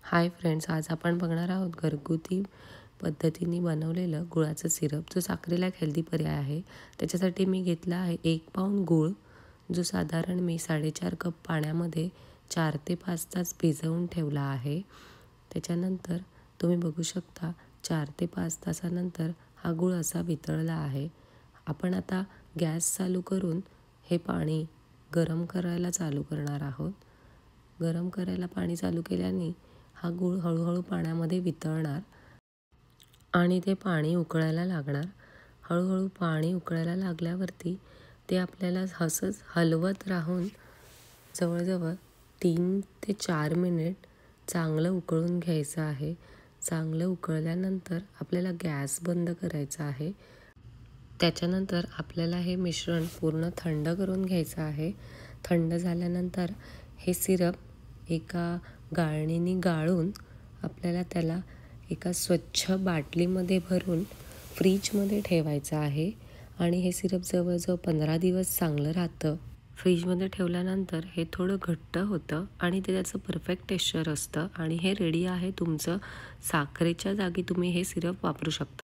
Hi friends, आज आपण बघणार आहोत घरगुती पद्धतीने बनवलेलं गुळाचं सिरप, जो साखरेला एक हेल्दी पर्याय आहे। त्याच्यासाठी मी घेतला आहे 1 पाऊंड गूळ, जो साधारण मी 4.5 कप पाण्यामध्ये 4 ते 5 तास भिजवून ठेवला आहे। त्याच्यानंतर तुम्ही बघू शकता 4 ते 5 तासानंतर हा गूळ असा वितळला आहे। आपण आता गॅस चालू करून हे पाणी गरम करायला चालू करणार आहोत। गरम करायला पाणी चालू केल्याने हा गूळ हळूहळू पाण्यामध्ये वितळणार आणि ते पाणी उकळायला लागणार। हळूहळू पाणी उकळायला लागल्यावरती ते आपल्याला असंच हलवत राहून जवळजवळ 3 ते 4 मिनिट चांगलं उकळून घ्यायचं आहे। चांगलं उकळल्यानंतर आपल्याला गॅस बंद करायचा आहे। त्याच्यानंतर आपल्याला हे मिश्रण पूर्ण थंड करून घ्यायचं आहे। थंड झाल्यानंतर हे सिरप एका गाळणीने गाळून आपल्याला त्याला एका स्वच्छ बाटलीमध्ये भरून फ्रीजमध्ये ठेवायचं आहे आणि हे सिरप जवळजवळ 15 दिवस चांगलं राहतं। फ्रीजमध्ये ठेवल्यानंतर हे थोडं घट्ट होतं आणि ते त्याचं परफेक्ट टेक्स्चर असतं आणि हे रेडी आहे तुमचं। साखरेच्या जागी तुम्ही हे सिरप वापरू शकता।